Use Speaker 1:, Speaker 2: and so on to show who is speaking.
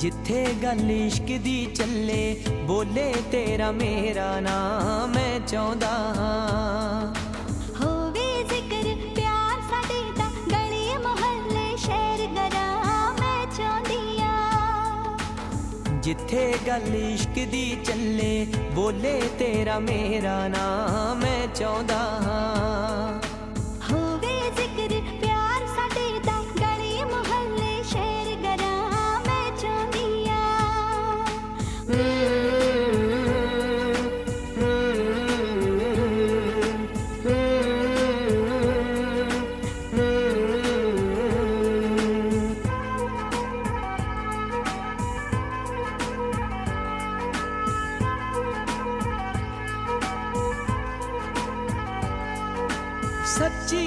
Speaker 1: जिथे गल इश्क दी चले बोले तेरा मेरा नाम मैं चाहता हाँ।
Speaker 2: होवे जिक्र प्यार साडे दा गली मोहल्ले शहर गरां मैं चाहती हां।
Speaker 1: जिथे गल इश्क दी चले बोले तेरा मेरा नाम मैं चाहता हाँ।
Speaker 2: होवे जिक्र प्यार साडे दा गली मोहल्ले शहर गरां मैं चाहती
Speaker 1: सच्ची